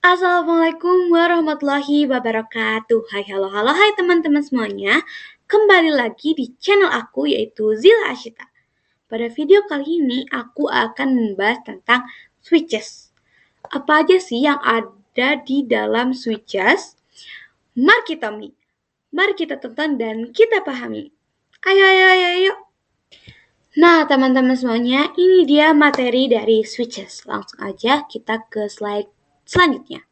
Assalamualaikum warahmatullahi wabarakatuh. Hai teman-teman semuanya. Kembali lagi di channel aku yaitu Zila Ashita. Pada video kali ini aku akan membahas tentang switches. Apa aja sih yang ada di dalam switches? Mari kita tonton dan kita pahami. Ayo. Nah, teman-teman semuanya, ini dia materi dari switches. Langsung aja kita ke slide selanjutnya.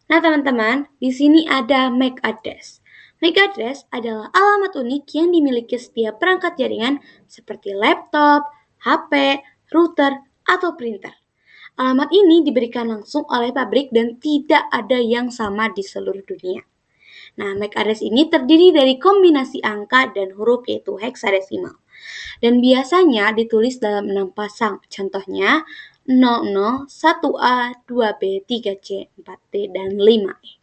Nah, teman-teman, di sini ada MAC address. MAC address adalah alamat unik yang dimiliki setiap perangkat jaringan seperti laptop, HP, router, atau printer. Alamat ini diberikan langsung oleh pabrik dan tidak ada yang sama di seluruh dunia. Nah, MAC address ini terdiri dari kombinasi angka dan huruf yaitu heksadesimal. Dan biasanya ditulis dalam 6 pasang. Contohnya 00, 1A, 2B, 3C, 4D, dan 5E.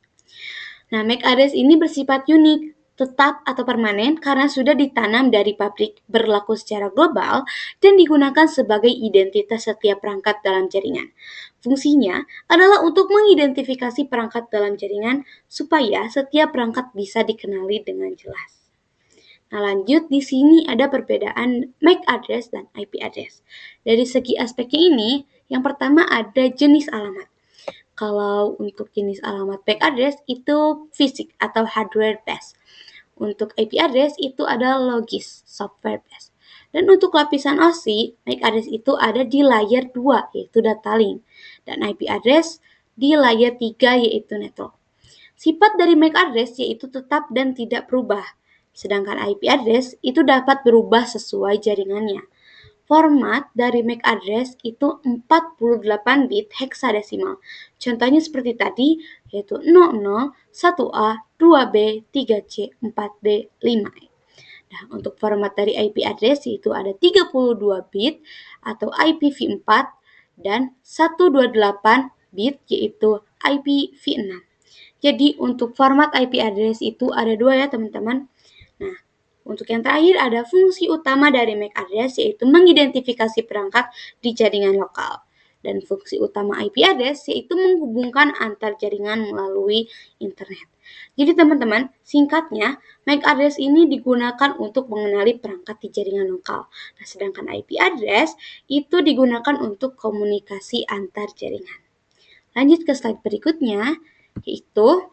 Nah, MAC address ini bersifat unik, tetap atau permanen karena sudah ditanam dari pabrik, berlaku secara global, dan digunakan sebagai identitas setiap perangkat dalam jaringan. Fungsinya adalah untuk mengidentifikasi perangkat dalam jaringan supaya setiap perangkat bisa dikenali dengan jelas. Nah, lanjut di sini ada perbedaan MAC address dan IP address. Dari segi aspeknya ini, yang pertama ada jenis alamat. Kalau untuk jenis alamat MAC address itu fisik atau hardware based. Untuk IP address itu ada logis, software based. Dan untuk lapisan OSI, MAC address itu ada di layer 2 yaitu data link dan IP address di layer 3 yaitu network. Sifat dari MAC address yaitu tetap dan tidak berubah. Sedangkan IP address itu dapat berubah sesuai jaringannya. Format dari MAC address itu 48 bit heksadesimal. Contohnya seperti tadi, yaitu 00, 1A, 2B, 3C, 4D, 5E. Nah, untuk format dari IP address yaitu ada 32 bit atau IPv4 dan 128 bit yaitu IPv6. Jadi untuk format IP address itu ada dua ya teman-teman. Nah, untuk yang terakhir ada fungsi utama dari MAC address yaitu mengidentifikasi perangkat di jaringan lokal. Dan fungsi utama IP address yaitu menghubungkan antar jaringan melalui internet. Jadi teman-teman, singkatnya MAC address ini digunakan untuk mengenali perangkat di jaringan lokal. Nah, sedangkan IP address itu digunakan untuk komunikasi antar jaringan. Lanjut ke slide berikutnya, yaitu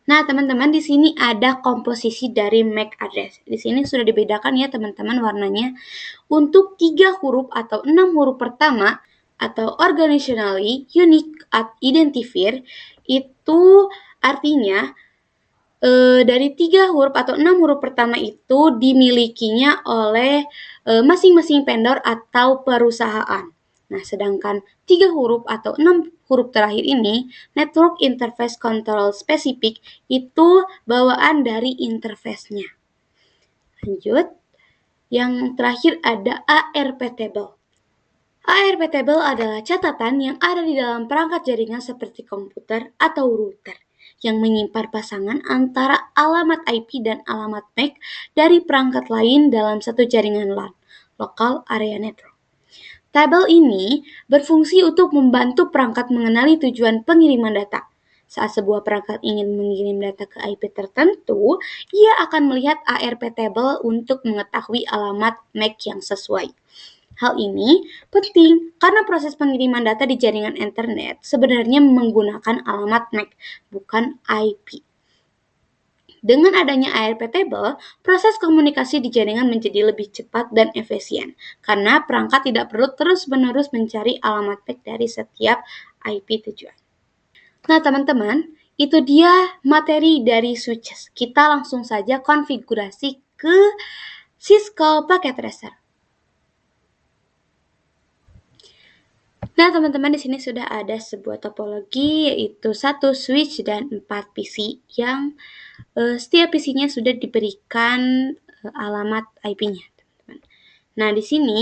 nah, teman-teman, di sini ada komposisi dari MAC address. Di sini sudah dibedakan ya, teman-teman, warnanya. Untuk 3 huruf atau 6 huruf pertama atau organizationally unique identifier itu artinya dari 3 huruf atau 6 huruf pertama itu dimilikinya oleh masing-masing vendor atau perusahaan. Nah, sedangkan 3 huruf atau 6 huruf terakhir ini, Network Interface Control Specific, itu bawaan dari interface-nya. Lanjut, yang terakhir ada ARP Table. ARP Table adalah catatan yang ada di dalam perangkat jaringan seperti komputer atau router yang menyimpan pasangan antara alamat IP dan alamat MAC dari perangkat lain dalam satu jaringan LAN, Local Area Network. Tabel ini berfungsi untuk membantu perangkat mengenali tujuan pengiriman data. Saat sebuah perangkat ingin mengirim data ke IP tertentu, ia akan melihat ARP Table untuk mengetahui alamat MAC yang sesuai. Hal ini penting karena proses pengiriman data di jaringan internet sebenarnya menggunakan alamat MAC, bukan IP. Dengan adanya ARP Table, proses komunikasi di jaringan menjadi lebih cepat dan efisien, karena perangkat tidak perlu terus-menerus mencari alamat MAC dari setiap IP tujuan. Nah, teman-teman, itu dia materi dari switches. Kita langsung saja konfigurasi ke Cisco Packet Tracer. Nah, teman-teman, di sini sudah ada sebuah topologi yaitu 1 switch dan 4 PC yang setiap PC-nya sudah diberikan alamat IP-nya, teman-teman. Nah, di sini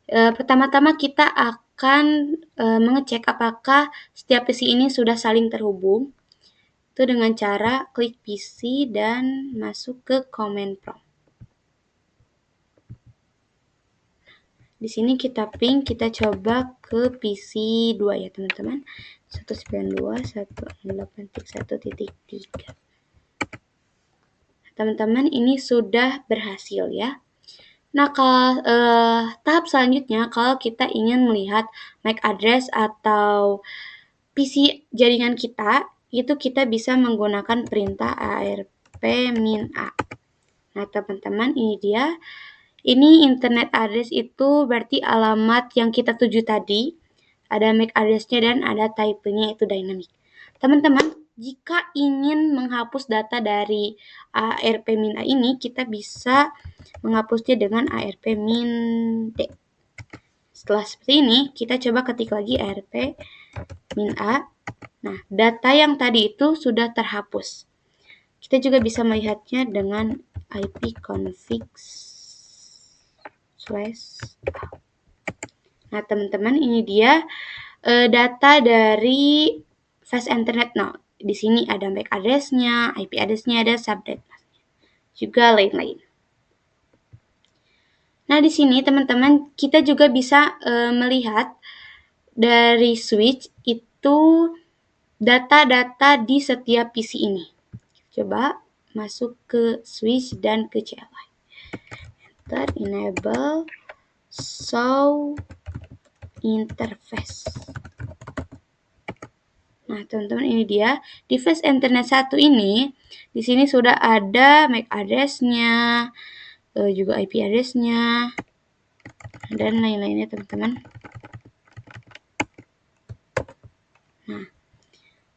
pertama-tama kita akan mengecek apakah setiap PC ini sudah saling terhubung. Itu dengan cara klik PC dan masuk ke command prompt. Di sini kita ping, kita coba ke PC 2 ya teman-teman. 192.168.1.3. Teman-teman, ini sudah berhasil ya. Nah, tahap selanjutnya kalau kita ingin melihat MAC address atau PC jaringan kita, itu kita bisa menggunakan perintah arp-min-a. Nah, teman-teman, ini dia. Ini internet address itu berarti alamat yang kita tuju tadi. Ada MAC address-nya dan ada type-nya yaitu dynamic. Teman-teman, jika ingin menghapus data dari arp-min-a ini, kita bisa menghapusnya dengan arp-min-d. Setelah seperti ini, kita coba ketik lagi arp-min-a. Nah, data yang tadi itu sudah terhapus. Kita juga bisa melihatnya dengan ipconfig/. Nah, teman-teman, ini dia data dari fast internet. Nah, di sini ada MAC address-nya, IP address-nya, ada subnet, juga lain-lain. Nah, di sini teman-teman kita juga bisa melihat dari switch itu data-data di setiap PC ini. Coba masuk ke switch dan ke CLI. Enter, enable, show interface. Nah, teman-teman, ini dia. Di fast internet 1 ini, di sini sudah ada MAC address-nya, juga IP address-nya, dan lain-lainnya, teman-teman. Nah,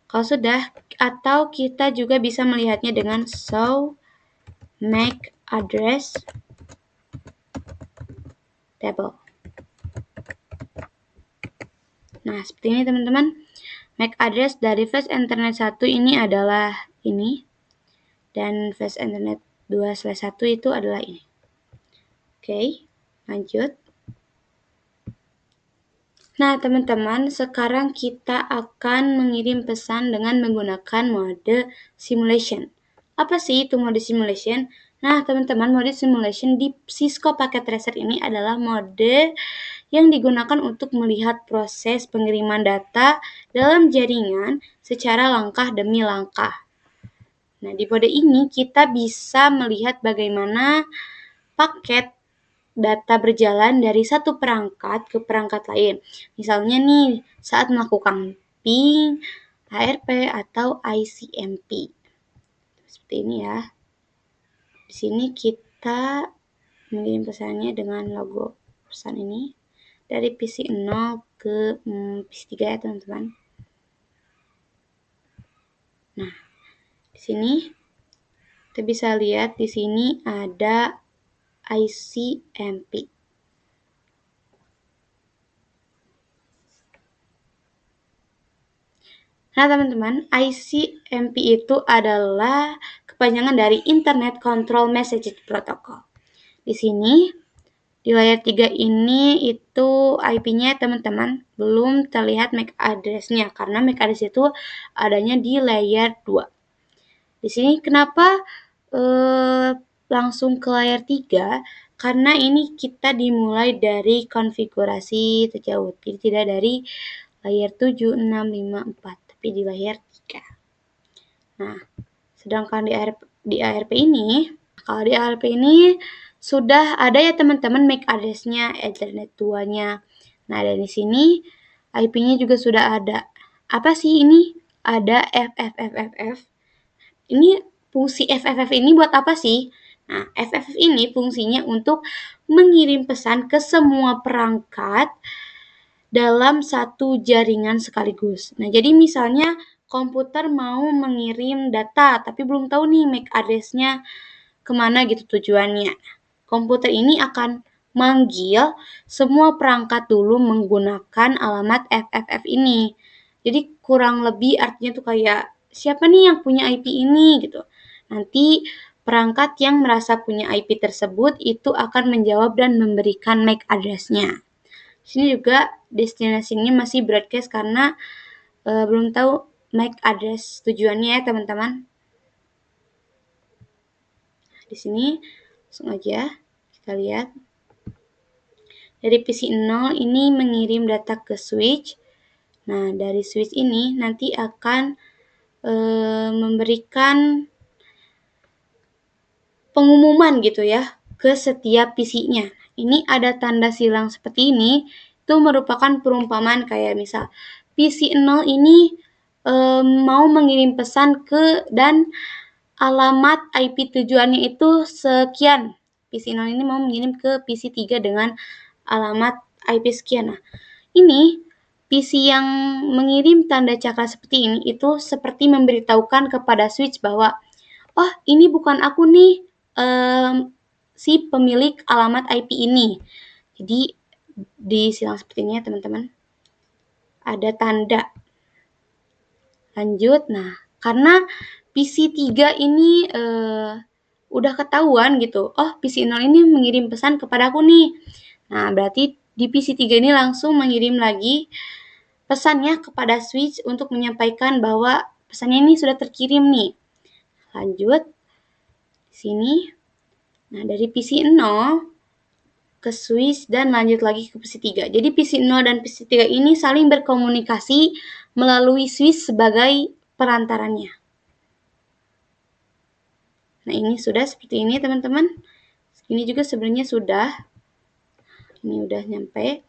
kalau sudah, atau kita juga bisa melihatnya dengan show MAC address table. Nah, seperti ini teman-teman. MAC address dari fast internet 1 ini adalah ini. Dan fast internet 2/1 itu adalah ini. Oke, lanjut. Nah, teman-teman, sekarang kita akan mengirim pesan dengan menggunakan mode simulation. Apa sih itu mode simulation? Nah, teman-teman, mode simulation di Cisco Packet Tracer ini adalah mode yang digunakan untuk melihat proses pengiriman data dalam jaringan secara langkah demi langkah. Nah, di mode ini kita bisa melihat bagaimana paket data berjalan dari satu perangkat ke perangkat lain. Misalnya nih, saat melakukan ping, ARP, atau ICMP. Seperti ini ya. Di sini kita mengirim pesannya dengan logo pesan ini dari PC 0 ke PC 3 ya teman-teman. Nah, di sini kita bisa lihat di sini ada ICMP. Nah, teman-teman, ICMP itu adalah kepanjangan dari Internet Control Message Protocol. Di sini, di layar 3 ini itu IP-nya teman-teman belum terlihat MAC address-nya karena MAC address itu adanya di layar 2. Di sini kenapa langsung ke layar 3? Karena ini kita dimulai dari konfigurasi terjauh, jadi tidak dari layar 7, 6, 5, 4, tapi di layar 3. Nah, sedangkan di ARP ini, kalau di ARP ini sudah ada ya teman-teman MAC address-nya, Ethernet 2-nya. Nah, dari sini IP-nya juga sudah ada. Apa sih ini? Ada FFFFF. Ini fungsi FFF ini buat apa sih? Nah, FFF ini fungsinya untuk mengirim pesan ke semua perangkat dalam satu jaringan sekaligus. Nah, jadi misalnya komputer mau mengirim data, tapi belum tahu nih MAC address-nya kemana gitu tujuannya. Komputer ini akan manggil semua perangkat dulu menggunakan alamat FFF ini. Jadi kurang lebih artinya tuh kayak siapa nih yang punya IP ini gitu. Nanti perangkat yang merasa punya IP tersebut itu akan menjawab dan memberikan MAC address-nya. Sini juga destinasinya masih broadcast karena belum tahu MAC address tujuannya ya teman-teman. Di sini langsung aja kita lihat. Dari PC 0 ini mengirim data ke switch. Nah, dari switch ini nanti akan memberikan pengumuman gitu ya ke setiap PC-nya. Ini ada tanda silang seperti ini, itu merupakan perumpamaan kayak misal PC 0 ini mau mengirim pesan ke dan alamat IP tujuannya itu sekian. PC 0 ini mau mengirim ke PC 3 dengan alamat IP sekian. Nah, ini PC yang mengirim tanda cakra seperti ini itu seperti memberitahukan kepada switch bahwa oh ini bukan aku nih si pemilik alamat IP ini. Jadi di silang seperti ini ya teman-teman. Ada tanda. Lanjut, nah karena PC 3 ini udah ketahuan gitu. Oh PC 0 ini mengirim pesan kepada aku nih. Nah berarti di PC 3 ini langsung mengirim lagi pesannya kepada switch untuk menyampaikan bahwa pesannya ini sudah terkirim nih. Lanjut, di sini. Nah, dari PC 0 ke switch dan lanjut lagi ke PC 3. Jadi PC 0 dan PC 3 ini saling berkomunikasi melalui switch sebagai perantaranya. Nah, ini sudah seperti ini teman-teman. Ini juga sebenarnya sudah. Ini udah nyampe.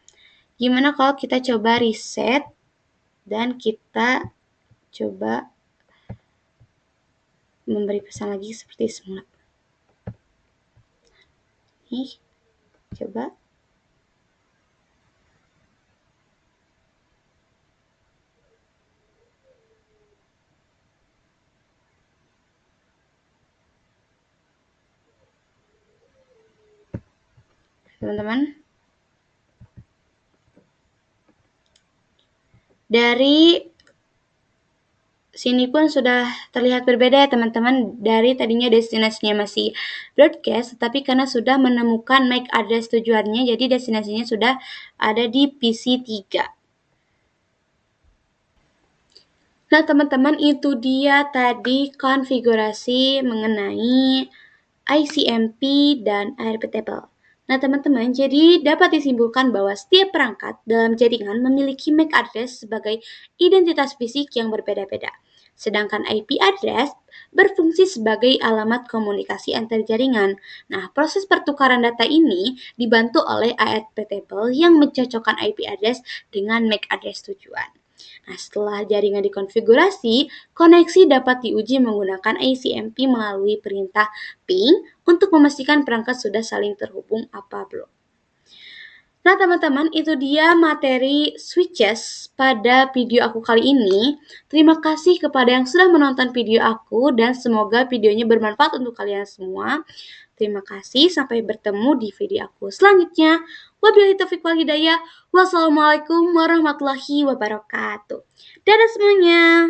Gimana kalau kita coba reset dan kita coba memberi pesan lagi seperti semula. Nih, coba. Teman-teman. Dari sini pun sudah terlihat berbeda ya teman-teman. Dari tadinya destinasinya masih broadcast, tetapi karena sudah menemukan MAC address tujuannya, jadi destinasinya sudah ada di PC 3. Nah teman-teman, itu dia tadi konfigurasi mengenai ICMP dan ARP table. Nah teman-teman, jadi dapat disimpulkan bahwa setiap perangkat dalam jaringan memiliki MAC address sebagai identitas fisik yang berbeda-beda. Sedangkan IP address berfungsi sebagai alamat komunikasi antar jaringan. Nah, proses pertukaran data ini dibantu oleh ARP table yang mencocokkan IP address dengan MAC address tujuan. Nah, setelah jaringan dikonfigurasi, koneksi dapat diuji menggunakan ICMP melalui perintah ping untuk memastikan perangkat sudah saling terhubung apa belum. Nah teman-teman, itu dia materi switches pada video aku kali ini. Terima kasih kepada yang sudah menonton video aku dan semoga videonya bermanfaat untuk kalian semua. Terima kasih, sampai bertemu di video aku selanjutnya. Wabillahi taufiq wal hidayah. Wassalamualaikum warahmatullahi wabarakatuh. Dadah semuanya.